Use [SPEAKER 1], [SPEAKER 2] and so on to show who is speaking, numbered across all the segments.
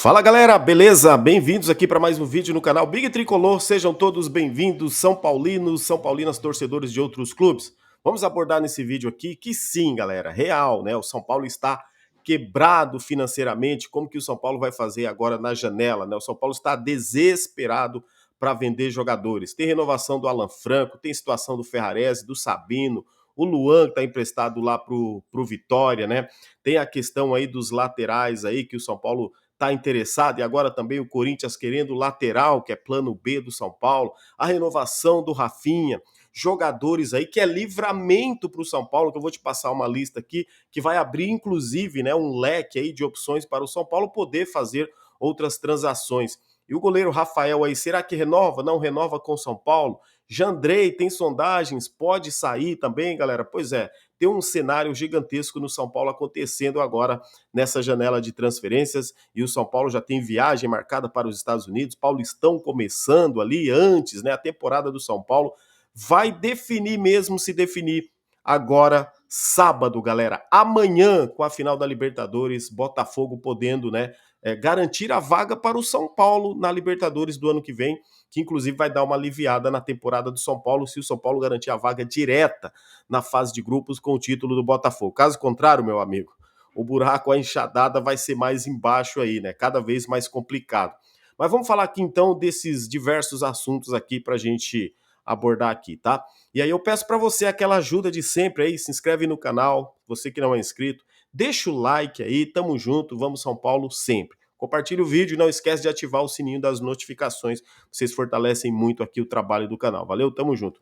[SPEAKER 1] Fala galera, beleza? Bem-vindos aqui para mais um vídeo no canal Big Tricolor. Sejam todos bem-vindos, São Paulinos, São Paulinas, torcedores de outros clubes. Vamos abordar nesse vídeo aqui que sim, galera, real, né? O São Paulo está quebrado financeiramente. Como que o São Paulo vai fazer agora na janela, né? O São Paulo está desesperado para vender jogadores. Tem renovação do Alan Franco, tem situação do Ferrarese, do Sabino, o Luan que está emprestado lá pro Vitória, né? Tem a questão aí dos laterais aí que o São Paulo está interessado, e agora também o Corinthians querendo lateral, que é plano B do São Paulo, a renovação do Rafinha, jogadores aí que é livramento para o São Paulo, que eu vou te passar uma lista aqui, que vai abrir inclusive, né, um leque aí de opções para o São Paulo poder fazer outras transações. E o goleiro Rafael aí, será que renova? Não renova com o São Paulo? Jandrei tem sondagens, pode sair também, galera? Pois é, tem um cenário gigantesco no São Paulo acontecendo agora nessa janela de transferências, e o São Paulo já tem viagem marcada para os Estados Unidos, Paulistão começando ali antes, né? A temporada do São Paulo vai definir mesmo, se definir agora sábado, galera. Amanhã, com a final da Libertadores, Botafogo podendo, né, garantir a vaga para o São Paulo na Libertadores do ano que vem, que inclusive vai dar uma aliviada na temporada do São Paulo, se o São Paulo garantir a vaga direta na fase de grupos com o título do Botafogo. Caso contrário, meu amigo, o buraco, a enxadada vai ser mais embaixo aí, né? Cada vez mais complicado. Mas vamos falar aqui então desses diversos assuntos aqui para a gente abordar aqui, tá? E aí eu peço para você aquela ajuda de sempre aí, se inscreve no canal, você que não é inscrito, deixa o like aí, tamo junto, vamos São Paulo sempre. Compartilhe o vídeo e não esquece de ativar o sininho das notificações, vocês fortalecem muito aqui o trabalho do canal. Valeu, tamo junto.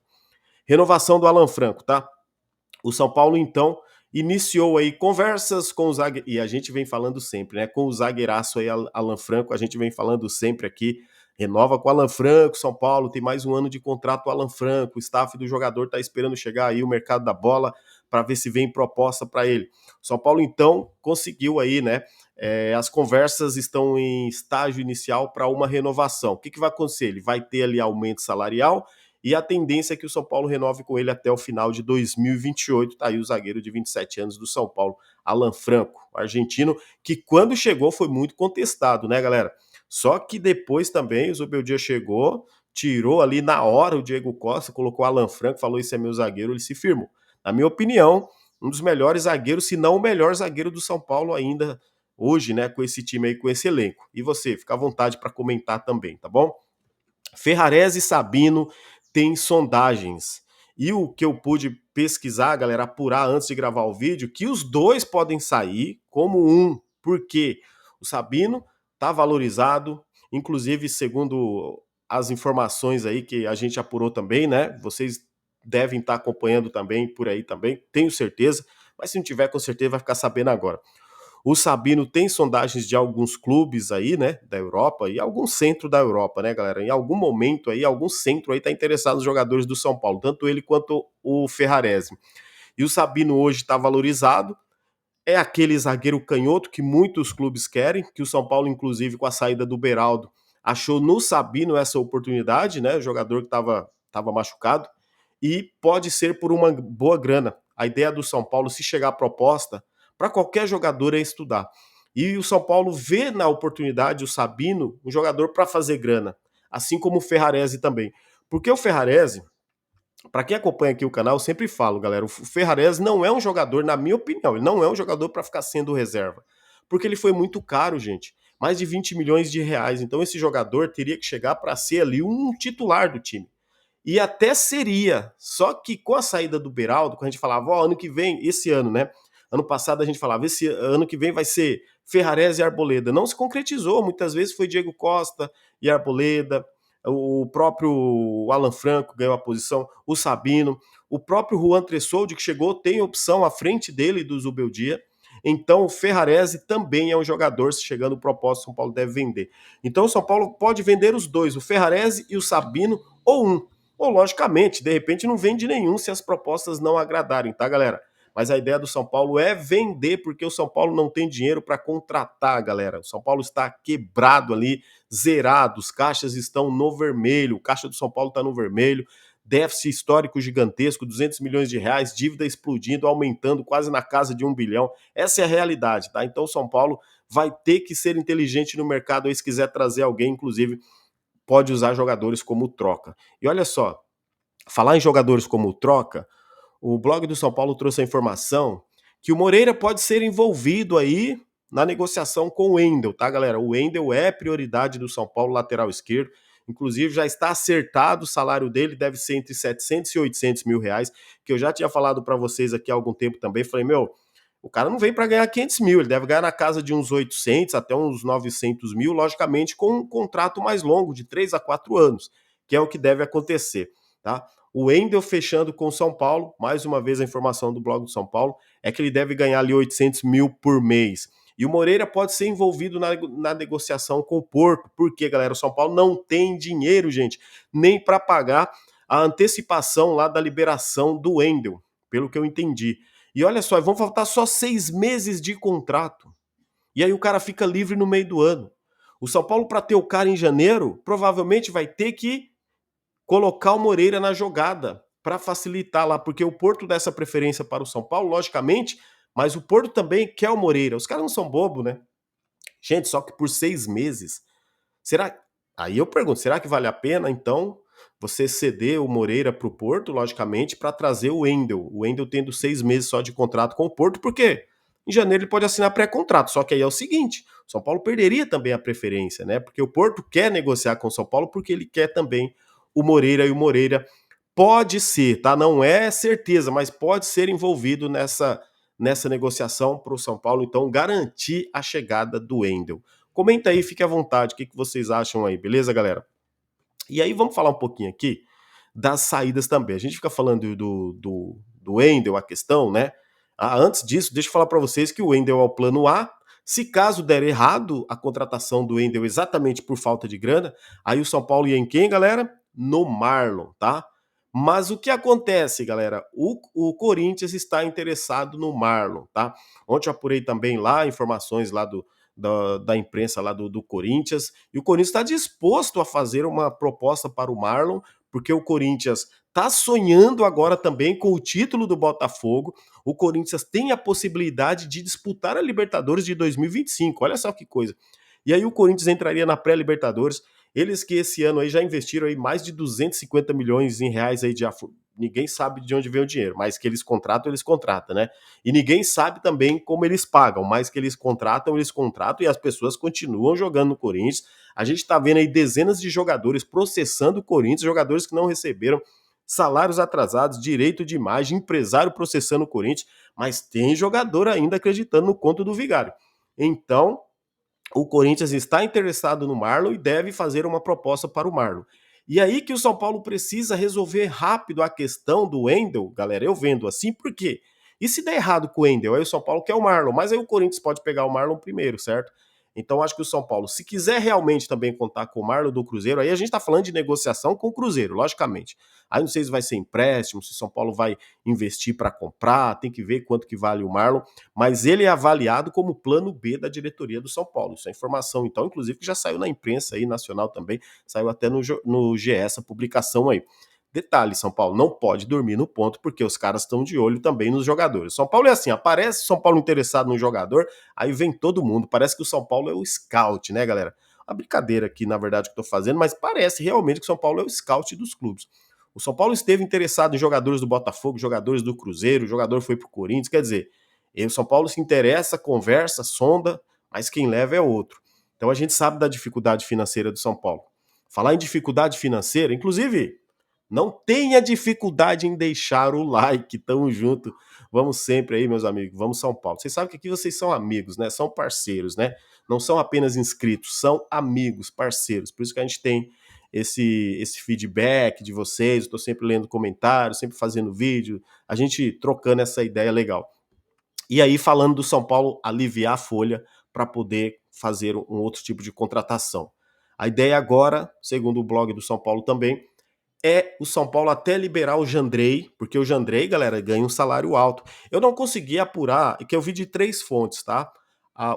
[SPEAKER 1] Renovação do Alan Franco, tá? O São Paulo, então, iniciou aí conversas com o zagueiro, e a gente vem falando sempre, né? Com o zagueiraço aí, Alan Franco, a gente vem falando sempre aqui, renova com o Alan Franco, São Paulo tem mais um ano de contrato o Alan Franco, o staff do jogador está esperando chegar aí o mercado da bola para ver se vem proposta para ele. São Paulo, então, conseguiu aí, né? As conversas estão em estágio inicial para uma renovação. O que vai acontecer? Ele vai ter ali aumento salarial, e a tendência é que o São Paulo renove com ele até o final de 2028. Tá aí o zagueiro de 27 anos do São Paulo, Alan Franco, argentino, que quando chegou foi muito contestado, né, galera? Só que depois também o Zubeldia chegou, tirou ali na hora o Diego Costa, colocou o Alan Franco, falou: esse é meu zagueiro, ele se firmou. Na minha opinião, um dos melhores zagueiros, se não o melhor zagueiro do São Paulo ainda hoje, né, com esse time aí, com esse elenco. E você, fica à vontade para comentar também, tá bom? Ferrarese e Sabino têm sondagens. E o que eu pude pesquisar, galera, apurar antes de gravar o vídeo, que os dois podem sair como um, porque o Sabino está valorizado, inclusive segundo as informações aí que a gente apurou também, né? Vocês devem estar acompanhando também por aí também, tenho certeza, mas se não tiver, com certeza vai ficar sabendo agora. O Sabino tem sondagens de alguns clubes aí, né, da Europa e algum centro da Europa, né, galera? Em algum momento aí, algum centro aí tá interessado nos jogadores do São Paulo, tanto ele quanto o Ferrarese. E o Sabino hoje está valorizado, é aquele zagueiro canhoto que muitos clubes querem, que o São Paulo, inclusive, com a saída do Beraldo, achou no Sabino essa oportunidade, né? O jogador que estava machucado, e pode ser por uma boa grana. A ideia do São Paulo, se chegar a proposta, para qualquer jogador é estudar. E o São Paulo vê na oportunidade o Sabino um jogador para fazer grana, assim como o Ferrarese também. Porque o Ferrarese, para quem acompanha aqui o canal, eu sempre falo, galera, o Ferrarese não é um jogador, na minha opinião, ele não é um jogador para ficar sendo reserva. Porque ele foi muito caro, gente. Mais de 20 milhões de reais. Então esse jogador teria que chegar para ser ali um titular do time. E até seria, só que com a saída do Beraldo, quando a gente falava, ó, ano que vem, esse ano, né? Ano passado a gente falava, esse ano que vem vai ser Ferrarese e Arboleda. Não se concretizou, muitas vezes foi Diego Costa e Arboleda, o próprio Alan Franco ganhou a posição, o Sabino, o próprio Juan Tressoldi, que chegou, tem opção à frente dele do Zubeldia. Então o Ferrarese também é um jogador, se chegando o propósito, São Paulo deve vender. Então o São Paulo pode vender os dois, o Ferrarese e o Sabino, ou um. Ou, logicamente, de repente não vende nenhum se as propostas não agradarem, tá, galera? Mas a ideia do São Paulo é vender, porque o São Paulo não tem dinheiro para contratar, galera. O São Paulo está quebrado ali, zerado, os caixas estão no vermelho, o caixa do São Paulo está no vermelho, déficit histórico gigantesco, 200 milhões de reais, dívida explodindo, aumentando quase na casa de 1 bilhão. Essa é a realidade, tá? Então o São Paulo vai ter que ser inteligente no mercado aí se quiser trazer alguém, inclusive pode usar jogadores como troca. E olha só, falar em jogadores como troca, o blog do São Paulo trouxe a informação que o Moreira pode ser envolvido aí na negociação com o Wendel, tá, galera? O Wendel é prioridade do São Paulo, lateral esquerdo. Inclusive, já está acertado o salário dele, deve ser entre 700 e 800 mil reais, que eu já tinha falado para vocês aqui há algum tempo também. Falei, meu, o cara não vem para ganhar 500 mil, ele deve ganhar na casa de uns 800 até uns 900 mil, logicamente com um contrato mais longo, de 3 a 4 anos, que é o que deve acontecer, tá? O Wendel fechando com o São Paulo, mais uma vez a informação do blog do São Paulo, é que ele deve ganhar ali 800 mil por mês. E o Moreira pode ser envolvido na negociação com o Porto, porque, galera, o São Paulo não tem dinheiro, gente, nem para pagar a antecipação lá da liberação do Wendel, pelo que eu entendi. E olha só, vão faltar só 6 meses de contrato. E aí o cara fica livre no meio do ano. O São Paulo, para ter o cara em janeiro, provavelmente vai ter que colocar o Moreira na jogada para facilitar lá, porque o Porto dá essa preferência para o São Paulo, logicamente, mas o Porto também quer o Moreira. Os caras não são bobo, né? Gente, só que por 6 meses. Será? Aí eu pergunto, será que vale a pena, então, você ceder o Moreira para o Porto, logicamente, para trazer o Wendel? O Wendel tendo 6 meses só de contrato com o Porto, porque em janeiro ele pode assinar pré-contrato. Só que aí é o seguinte: o São Paulo perderia também a preferência, né? Porque o Porto quer negociar com o São Paulo porque ele quer também o Moreira, e o Moreira pode ser, tá? Não é certeza, mas pode ser envolvido nessa negociação para o São Paulo, então, garantir a chegada do Wendel. Comenta aí, fique à vontade, o que vocês acham aí, beleza, galera? E aí vamos falar um pouquinho aqui das saídas também. A gente fica falando do Wendel, a questão, né? Antes disso, deixa eu falar para vocês que o Wendel é o plano A. Se caso der errado a contratação do Wendel exatamente por falta de grana, aí o São Paulo ia em quem, galera? No Marlon, tá? Mas o que acontece, galera? O Corinthians está interessado no Marlon, tá? Ontem eu apurei também lá informações lá da imprensa lá do Corinthians, e o Corinthians está disposto a fazer uma proposta para o Marlon, porque o Corinthians está sonhando agora também com o título do Botafogo. O Corinthians tem a possibilidade de disputar a Libertadores de 2025. Olha só que coisa. E aí o Corinthians entraria na pré-Libertadores. Eles que esse ano aí já investiram aí mais de 250 milhões em reais aí de ninguém sabe de onde vem o dinheiro, mas que eles contratam, né? E ninguém sabe também como eles pagam, mas que eles contratam e as pessoas continuam jogando no Corinthians. A gente tá vendo aí dezenas de jogadores processando o Corinthians, jogadores que não receberam salários atrasados, direito de imagem, empresário processando o Corinthians, mas tem jogador ainda acreditando no conto do Vigário. Então, o Corinthians está interessado no Marlon e deve fazer uma proposta para o Marlon. E aí que o São Paulo precisa resolver rápido a questão do Wendel, galera, eu vendo assim, por quê? E se der errado com o Wendel, aí o São Paulo quer o Marlon, mas aí o Corinthians pode pegar o Marlon primeiro, certo? Então acho que o São Paulo, se quiser realmente também contar com o Marlon do Cruzeiro, aí a gente tá falando de negociação com o Cruzeiro, logicamente. Aí não sei se vai ser empréstimo, se o São Paulo vai investir para comprar, tem que ver quanto que vale o Marlon, mas ele é avaliado como plano B da diretoria do São Paulo. Isso é informação, então, inclusive, que já saiu na imprensa aí, nacional também, saiu até no GE essa publicação aí. Detalhe, São Paulo não pode dormir no ponto, porque os caras estão de olho também nos jogadores. São Paulo é assim, aparece São Paulo interessado no jogador, aí vem todo mundo. Parece que o São Paulo é o scout, né, galera? Uma brincadeira aqui, na verdade, que eu tô fazendo, mas parece realmente que o São Paulo é o scout dos clubes. O São Paulo esteve interessado em jogadores do Botafogo, jogadores do Cruzeiro, o jogador foi pro Corinthians, quer dizer, o São Paulo se interessa, conversa, sonda, mas quem leva é outro. Então a gente sabe da dificuldade financeira do São Paulo. Falar em dificuldade financeira, inclusive, não tenha dificuldade em deixar o like, tamo junto. Vamos sempre aí, meus amigos, vamos São Paulo. Vocês sabem que aqui vocês são amigos, né? São parceiros, né? Não são apenas inscritos, são amigos, parceiros. Por isso que a gente tem esse feedback de vocês. Eu tô sempre lendo comentários, sempre fazendo vídeo, a gente trocando essa ideia legal. E aí, falando do São Paulo aliviar a folha para poder fazer um outro tipo de contratação. A ideia agora, segundo o blog do São Paulo também, é o São Paulo até liberar o Jandrei, porque o Jandrei, galera, ganha um salário alto. Eu não consegui apurar, que eu vi de 3 fontes, tá?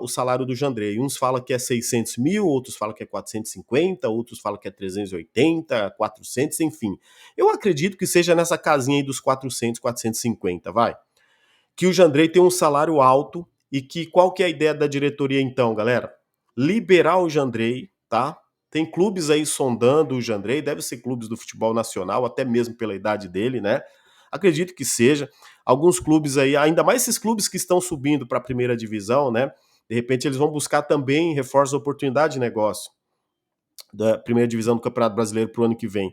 [SPEAKER 1] o salário do Jandrei. Uns falam que é 600 mil, outros falam que é 450, outros falam que é 380, 400, enfim. Eu acredito que seja nessa casinha aí dos 400, 450, vai. Que o Jandrei tem um salário alto e que qual que é a ideia da diretoria então, galera? Liberar o Jandrei, tá? Tem clubes aí sondando o Jandrei, deve ser clubes do futebol nacional, até mesmo pela idade dele, né? Acredito que seja. Alguns clubes aí, ainda mais esses clubes que estão subindo para a primeira divisão, né? De repente eles vão buscar também reforço de oportunidade de negócio da primeira divisão do Campeonato Brasileiro para o ano que vem.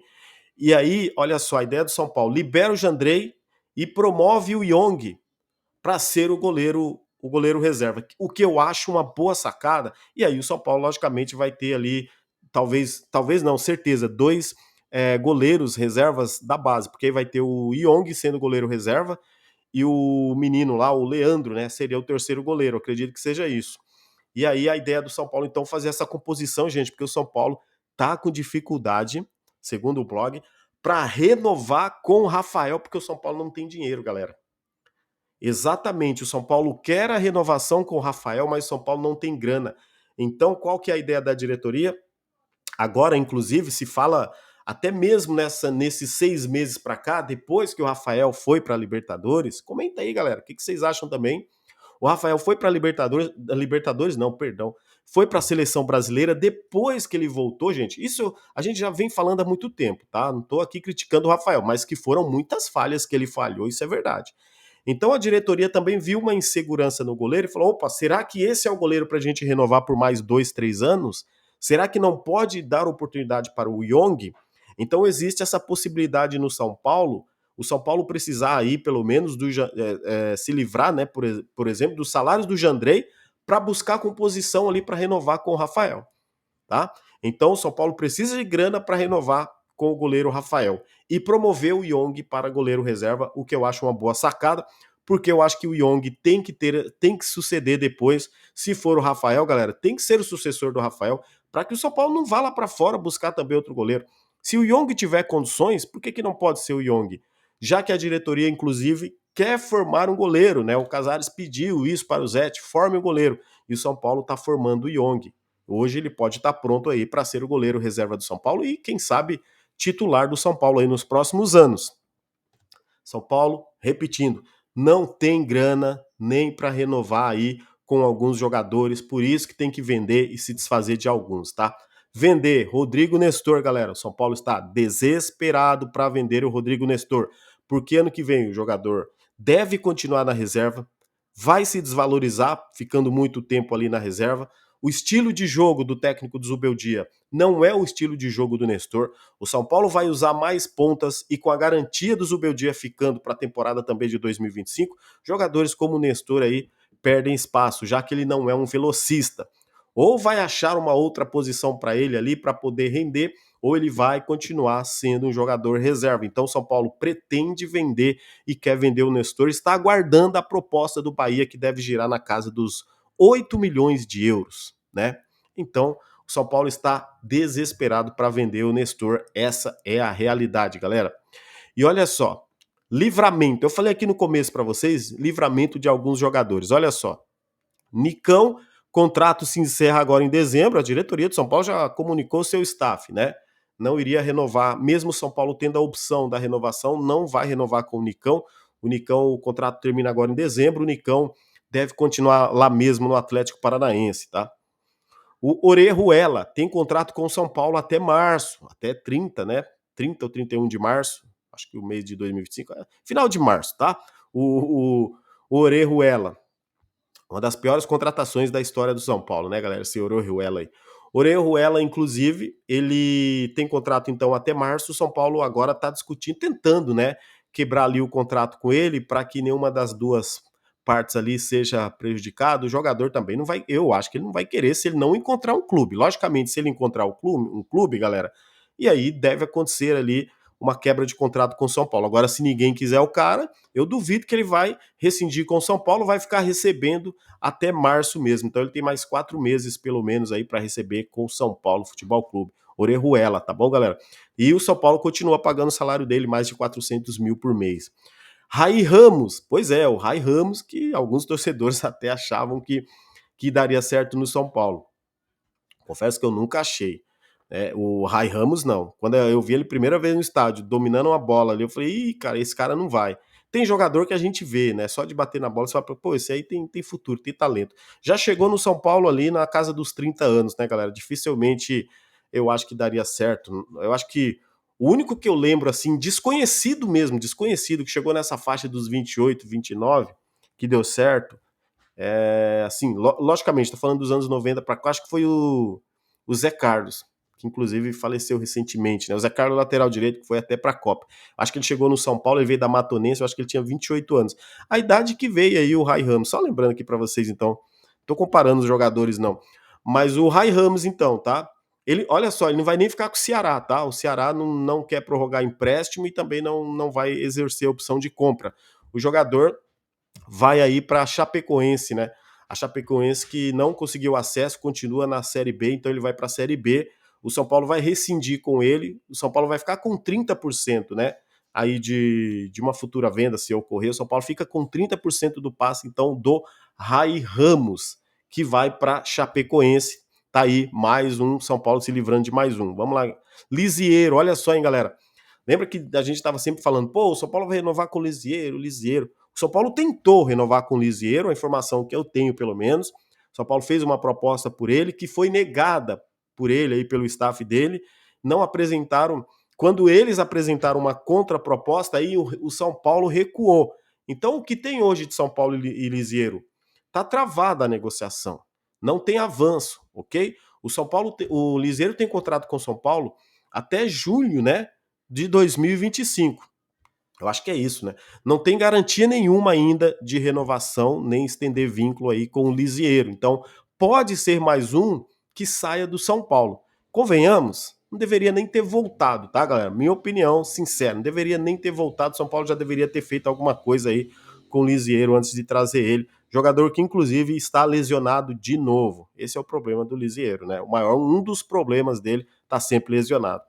[SPEAKER 1] E aí, olha só, a ideia do São Paulo, libera o Jandrei e promove o Young para ser o goleiro reserva, o que eu acho uma boa sacada. E aí o São Paulo, logicamente, vai ter ali, talvez não, certeza, dois goleiros reservas da base, porque aí vai ter o Young sendo goleiro reserva e o menino lá, o Leandro, né, seria o terceiro goleiro, eu acredito que seja isso. E aí a ideia do São Paulo, então, fazer essa composição, gente, porque o São Paulo tá com dificuldade, segundo o blog, para renovar com o Rafael, porque o São Paulo não tem dinheiro, galera. Exatamente, o São Paulo quer a renovação com o Rafael, mas o São Paulo não tem grana. Então, qual que é a ideia da diretoria? Agora, inclusive, se fala até mesmo nesses 6 meses para cá, depois que o Rafael foi para a Libertadores. Comenta aí, galera, o que vocês acham também? O Rafael foi para a Libertadores não, perdão, foi para a seleção brasileira depois que ele voltou, gente. Isso a gente já vem falando há muito tempo, tá? Não estou aqui criticando o Rafael, mas que foram muitas falhas que ele falhou, isso é verdade. Então a diretoria também viu uma insegurança no goleiro e falou: opa, será que esse é o goleiro para a gente renovar por mais 2, 3 anos? Será que não pode dar oportunidade para o Young? Então existe essa possibilidade no São Paulo, o São Paulo precisar aí, pelo menos, se livrar, né, por exemplo, dos salários do Jandrei para buscar composição ali para renovar com o Rafael, tá? Então o São Paulo precisa de grana para renovar com o goleiro Rafael e promover o Young para goleiro reserva, o que eu acho uma boa sacada, porque eu acho que o Young tem que suceder depois, se for o Rafael, galera, tem que ser o sucessor do Rafael, para que o São Paulo não vá lá para fora buscar também outro goleiro. Se o Young tiver condições, por que não pode ser o Young? Já que a diretoria, inclusive, quer formar um goleiro, né? O Casares pediu isso para o Zete, forme um goleiro. E o São Paulo está formando o Young. Hoje ele pode estar pronto aí para ser o goleiro reserva do São Paulo e, quem sabe, titular do São Paulo aí nos próximos anos. São Paulo, repetindo, não tem grana nem para renovar aí com alguns jogadores, por isso que tem que vender e se desfazer de alguns, tá? Vender Rodrigo Nestor, galera. O São Paulo está desesperado para vender o Rodrigo Nestor, porque ano que vem o jogador deve continuar na reserva, vai se desvalorizar, ficando muito tempo ali na reserva. O estilo de jogo do técnico do Zubeldia não é o estilo de jogo do Nestor. O São Paulo vai usar mais pontas e com a garantia do Zubeldia ficando para a temporada também de 2025, jogadores como o Nestor aí perdem espaço, já que ele não é um velocista. Ou vai achar uma outra posição para ele ali para poder render, ou ele vai continuar sendo um jogador reserva. Então o São Paulo pretende vender e quer vender o Nestor, está aguardando a proposta do Bahia que deve girar na casa dos 8 milhões de euros, né? Então o São Paulo está desesperado para vender o Nestor, essa é a realidade, galera. E olha só, livramento, eu falei aqui no começo para vocês, livramento de alguns jogadores, olha só. Nicão, contrato se encerra agora em dezembro, a diretoria do São Paulo já comunicou seu staff, né? Não iria renovar, mesmo o São Paulo tendo a opção da renovação, não vai renovar com o Nicão. O Nicão, o contrato termina agora em dezembro, o Nicão deve continuar lá mesmo no Atlético Paranaense, tá? O Orejuela tem contrato com o São Paulo até março, até 30, né? 30 ou 31 de março, acho que o mês de 2025, final de março, tá? O Orejuela, uma das piores contratações da história do São Paulo, né, galera? Esse Orejuela aí. Orejuela, inclusive, ele tem contrato então até março. O São Paulo agora está discutindo, tentando, né, quebrar ali o contrato com ele para que nenhuma das duas partes ali seja prejudicado. O jogador também não vai, eu acho que ele não vai querer se ele não encontrar um clube. Logicamente, se ele encontrar um clube, galera, e aí deve acontecer ali uma quebra de contrato com o São Paulo. Agora, se ninguém quiser o cara, eu duvido que ele vai rescindir com o São Paulo, vai ficar recebendo até março mesmo. Então ele tem mais 4 meses, pelo menos, aí para receber com o São Paulo Futebol Clube. Orejuela, tá bom, galera? E o São Paulo continua pagando o salário dele, mais de 400 mil por mês. Rai Ramos, pois é, o Rai Ramos, que alguns torcedores até achavam que que daria certo no São Paulo. Confesso que eu nunca achei. O Rai Ramos, não. Quando eu vi ele primeira vez no estádio, dominando uma bola ali, eu falei, ih, cara, esse cara não vai. Tem jogador que a gente vê, né? Só de bater na bola, você fala, pô, esse aí tem futuro, tem talento. Já chegou no São Paulo ali na casa dos 30 anos, né, galera? Dificilmente eu acho que daria certo. Eu acho que o único que eu lembro, assim, desconhecido mesmo, desconhecido, que chegou nessa faixa dos 28, 29, que deu certo, assim, logicamente, tô falando dos anos 90 para cá, acho que foi o Zé Carlos, que inclusive faleceu recentemente, né? O Zé Carlos, lateral direito, que foi até para a Copa. Acho que ele chegou no São Paulo, ele veio da Matonense, eu acho que ele tinha 28 anos. A idade que veio aí o Rai Ramos, só lembrando aqui para vocês então, tô comparando os jogadores não, mas o Rai Ramos então, tá? Ele, olha só, ele não vai nem ficar com o Ceará, tá? O Ceará não quer prorrogar empréstimo e também não vai exercer a opção de compra. O jogador vai aí para a Chapecoense, né? A Chapecoense que não conseguiu acesso, continua na Série B, então ele vai para a Série B. O São Paulo vai rescindir com ele, o São Paulo vai ficar com 30%, né? Aí de uma futura venda, se ocorrer, o São Paulo fica com 30% do passe, então, do Rai Ramos, que vai para Chapecoense. Tá aí mais um, São Paulo se livrando de mais um. Vamos lá. Lisieiro, olha só, hein, galera. Lembra que a gente estava sempre falando, pô, o São Paulo vai renovar com o Lisieiro, o Lisieiro. O São Paulo tentou renovar com o Lisieiro, a informação que eu tenho pelo menos. O São Paulo fez uma proposta por ele que foi negada por ele aí pelo staff dele. Não apresentaram. Quando eles apresentaram uma contraproposta, aí o São Paulo recuou. Então o que tem hoje de São Paulo e Lisieiro? Tá travada a negociação. Não tem avanço, ok? O São Paulo, o Lisieiro tem contrato com o São Paulo até julho, né, de 2025. Eu acho que é isso, né? Não tem garantia nenhuma ainda de renovação, nem estender vínculo aí com o Lisieiro. Então, pode ser mais um que saia do São Paulo. Convenhamos, não deveria nem ter voltado, tá, galera? Minha opinião, sincera, não deveria nem ter voltado. São Paulo já deveria ter feito alguma coisa aí com o Lisieiro antes de trazer ele. Jogador que, inclusive, está lesionado de novo. Esse é o problema do Lisieiro, né? Um dos problemas dele tá sempre lesionado.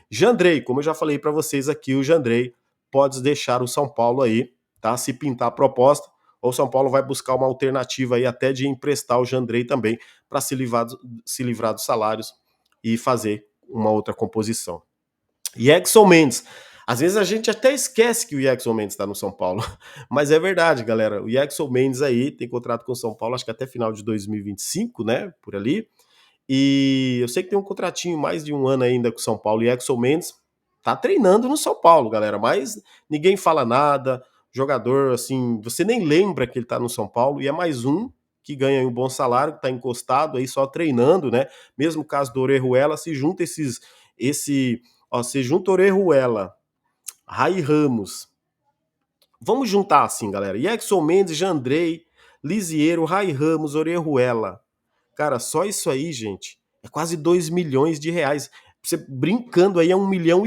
[SPEAKER 1] Jandrei, como eu já falei para vocês aqui, o Jandrei pode deixar o São Paulo aí, tá? Se pintar a proposta, ou o São Paulo vai buscar uma alternativa aí até de emprestar o Jandrei também para se livrar dos salários e fazer uma outra composição. E Exxon Mendes. Às vezes a gente até esquece que o Exxon Mendes está no São Paulo, mas é verdade, galera. O Exxon Mendes aí tem contrato com o São Paulo, acho que até final de 2025, né? Por ali. E eu sei que tem um contratinho mais de um ano ainda com o São Paulo. E Exxon Mendes tá treinando no São Paulo, galera, mas ninguém fala nada. Jogador, assim, você nem lembra que ele tá no São Paulo. E é mais um que ganha um bom salário, que tá encostado aí só treinando, né? Mesmo caso do Orejuela, se junta se junta Orejuela, Rai Ramos. Vamos juntar assim, galera. Exxon Mendes, Jandrei, Lisieiro, Rai Ramos, Orejuela. Cara, só isso aí, gente, é quase 2 milhões de reais. Você brincando aí, é 1,5 milhão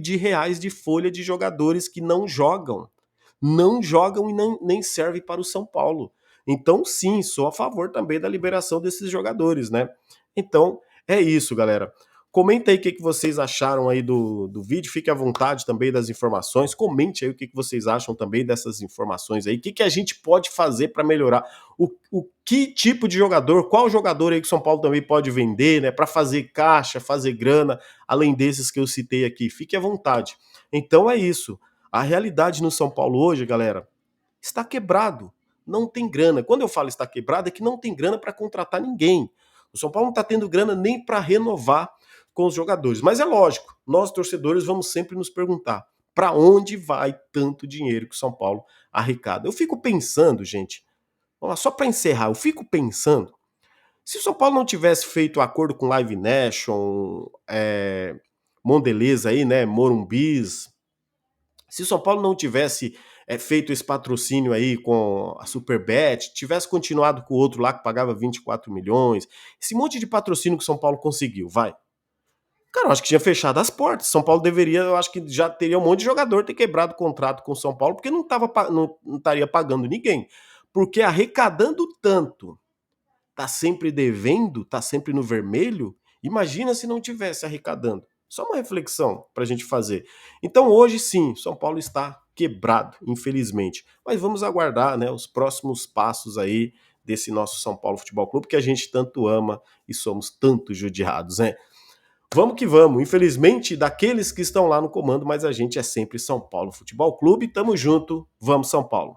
[SPEAKER 1] de reais de folha de jogadores que não jogam. Não jogam e nem servem para o São Paulo. Então, sim, sou a favor também da liberação desses jogadores, né? Então, é isso, galera. Comenta aí o que vocês acharam aí do vídeo, fique à vontade também das informações, comente aí o que vocês acham também dessas informações aí, o que a gente pode fazer para melhorar, o que tipo de jogador, qual jogador aí que o São Paulo também pode vender, né, para fazer caixa, fazer grana, além desses que eu citei aqui, fique à vontade. Então é isso, a realidade no São Paulo hoje, galera, está quebrado, não tem grana. Quando eu falo está quebrado, é que não tem grana para contratar ninguém. O São Paulo não está tendo grana nem para renovar com os jogadores. Mas é lógico, nós torcedores vamos sempre nos perguntar para onde vai tanto dinheiro que o São Paulo arrecada. Eu fico pensando, gente, só para encerrar, eu fico pensando, se o São Paulo não tivesse feito acordo com Live Nation, Mondelez aí, né, Morumbis, se o São Paulo não tivesse feito esse patrocínio aí com a Superbet, tivesse continuado com o outro lá que pagava 24 milhões, esse monte de patrocínio que o São Paulo conseguiu, vai. Cara, eu acho que tinha fechado as portas. São Paulo deveria, eu acho que já teria um monte de jogador ter quebrado o contrato com o São Paulo, porque não estaria pagando ninguém. Porque arrecadando tanto, tá sempre devendo, tá sempre no vermelho, imagina se não tivesse arrecadando. Só uma reflexão para a gente fazer. Então hoje sim, São Paulo está quebrado, infelizmente. Mas vamos aguardar, né, os próximos passos aí desse nosso São Paulo Futebol Clube, que a gente tanto ama e somos tanto judiados, né? Vamos que vamos. Infelizmente, daqueles que estão lá no comando, mas a gente é sempre São Paulo Futebol Clube. Tamo junto. Vamos, São Paulo.